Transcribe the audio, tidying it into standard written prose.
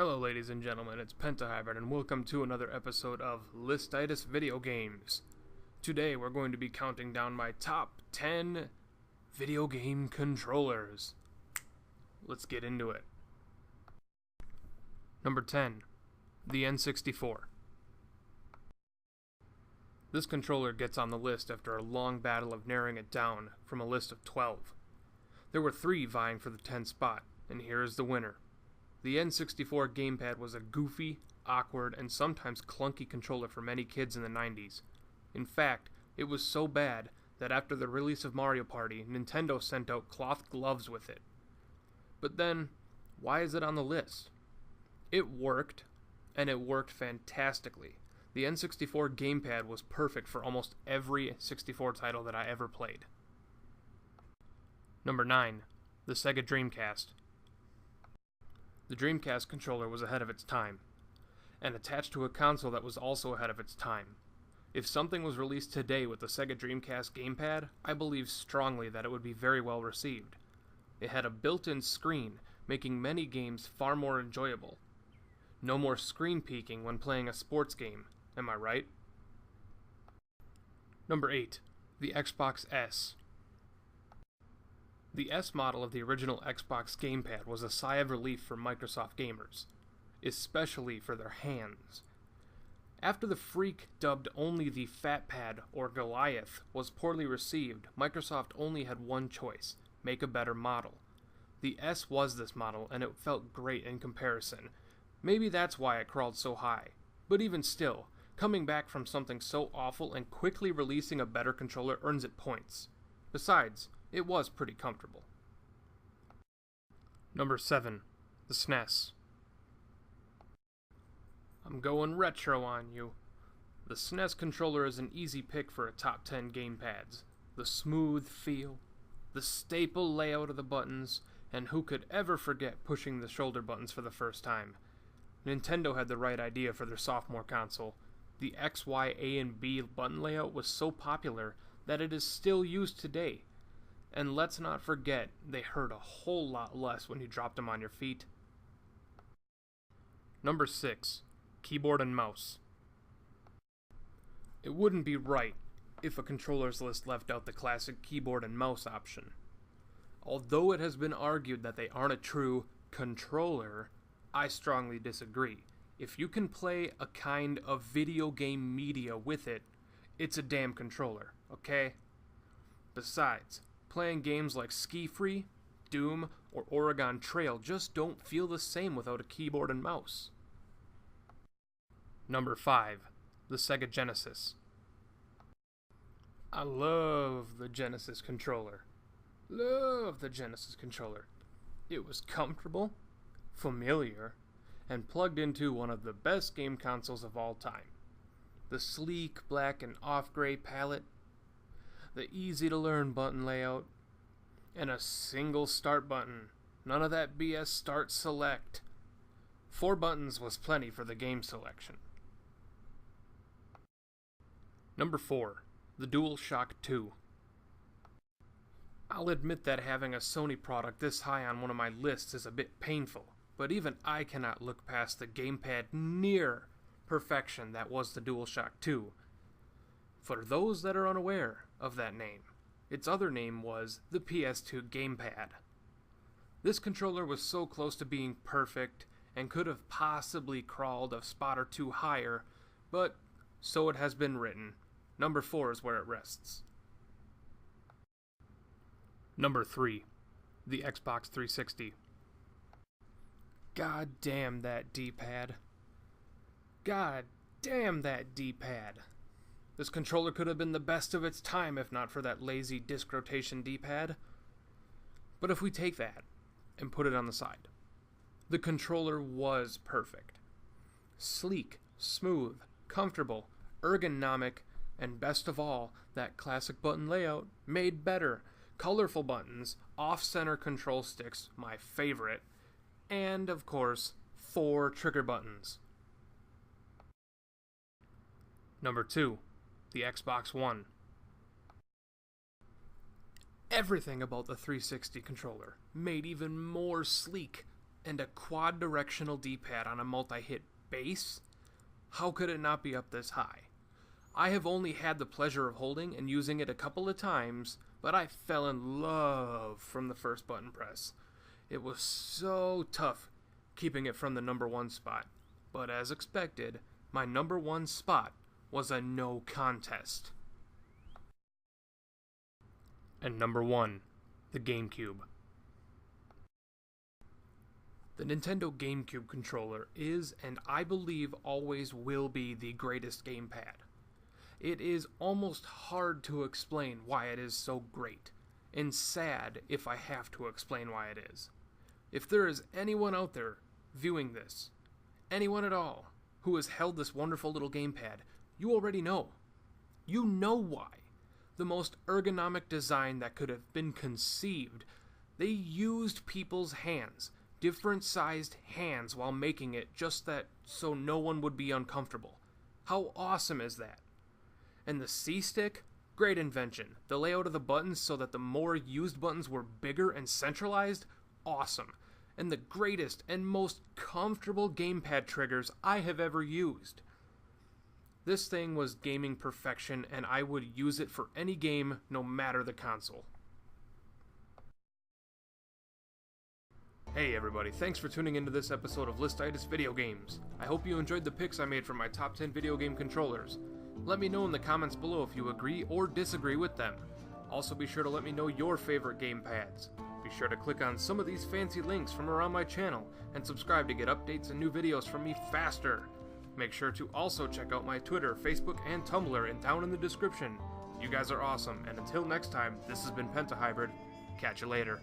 Hello ladies and gentlemen, it's Pentahybrid and welcome to another episode of Listitis Video Games. Today we're going to be counting down my top 10 video game controllers. Let's get into it. Number 10, the N64. This controller gets on the list after a long battle of narrowing it down from a list of 12. There were 3 vying for the 10th spot, and here is the winner. The N64 gamepad was a goofy, awkward, and sometimes clunky controller for many kids in the 90s. In fact, it was so bad that after the release of Mario Party, Nintendo sent out cloth gloves with it. But then, why is it on the list? It worked, and it worked fantastically. The N64 gamepad was perfect for almost every 64 title that I ever played. Number 9, the Sega Dreamcast. The Dreamcast controller was ahead of its time, and attached to a console that was also ahead of its time. If something was released today with the Sega Dreamcast gamepad, I believe strongly that it would be very well received. It had a built-in screen, making many games far more enjoyable. No more screen peeking when playing a sports game, am I right? Number 8, the Xbox S. The S model of the original Xbox gamepad was a sigh of relief for Microsoft gamers, especially for their hands. After the Freak dubbed only the Fat Pad or Goliath was poorly received, Microsoft only had one choice: make a better model. The S was this model, and it felt great in comparison. Maybe that's why it crawled so high. But even still, coming back from something so awful and quickly releasing a better controller earns it points. Besides, it was pretty comfortable. Number 7, the SNES. I'm going retro on you. The SNES controller is an easy pick for a top 10 gamepads. The smooth feel, the staple layout of the buttons, and who could ever forget pushing the shoulder buttons for the first time? Nintendo had the right idea for their sophomore console. The X, Y, A, and B button layout was so popular that it is still used today. And let's not forget, they hurt a whole lot less when you dropped them on your feet. Number 6, keyboard and mouse. It wouldn't be right if a controllers list left out the classic keyboard and mouse option. Although it has been argued that they aren't a true controller, I strongly disagree. If you can play a kind of video game media with it, it's a damn controller, okay? Besides, playing games like Ski Free, Doom, or Oregon Trail just don't feel the same without a keyboard and mouse. Number 5, the Sega Genesis. I love the Genesis controller. Love the Genesis controller. It was comfortable, familiar, and plugged into one of the best game consoles of all time. The sleek black and off-gray palette, the easy-to-learn button layout, and a single start button. None of that BS start select. 4 buttons was plenty for the game selection. Number 4, the DualShock 2. I'll admit that having a Sony product this high on one of my lists is a bit painful, but even I cannot look past the gamepad near perfection that was the DualShock 2. For those that are unaware of that name, its other name was the PS2 gamepad. This controller was so close to being perfect and could have possibly crawled a spot or 2 higher, but so it has been written. Number 4 is where it rests. Number 3, the Xbox 360. God damn that D-pad. God damn that D-pad. This controller could have been the best of its time if not for that lazy disc rotation D-pad. But if we take that and put it on the side, the controller was perfect. Sleek, smooth, comfortable, ergonomic, and best of all, that classic button layout made better. Colorful buttons, off-center control sticks, my favorite, and of course, 4 trigger buttons. Number 2, the Xbox One. Everything about the 360 controller made even more sleek, and a quad-directional D-pad on a multi-hit base? How could it not be up this high? I have only had the pleasure of holding and using it a couple of times, but I fell in love from the first button press. It was so tough keeping it from the number 1 spot, but as expected, my number 1 spot was a no contest. And number 1, the GameCube. The Nintendo GameCube controller is, and I believe always will be, the greatest gamepad. It is almost hard to explain why it is so great, and sad if I have to explain why it is. If there is anyone out there viewing this, anyone at all, who has held this wonderful little gamepad, you already know. You know why. The most ergonomic design that could have been conceived. They used people's hands, different sized hands, while making it, just that so no one would be uncomfortable. How awesome is that? And the C-stick? Great invention. The layout of the buttons so that the more used buttons were bigger and centralized? Awesome. And the greatest and most comfortable gamepad triggers I have ever used. This thing was gaming perfection, and I would use it for any game, no matter the console. Hey everybody, thanks for tuning into this episode of Listitis Video Games. I hope you enjoyed the picks I made for my top 10 video game controllers. Let me know in the comments below if you agree or disagree with them. Also be sure to let me know your favorite gamepads. Be sure to click on some of these fancy links from around my channel, and subscribe to get updates and new videos from me faster. Make sure to also check out my Twitter, Facebook, and Tumblr down in the description. You guys are awesome, and until next time, this has been Pentahybrid. Catch you later.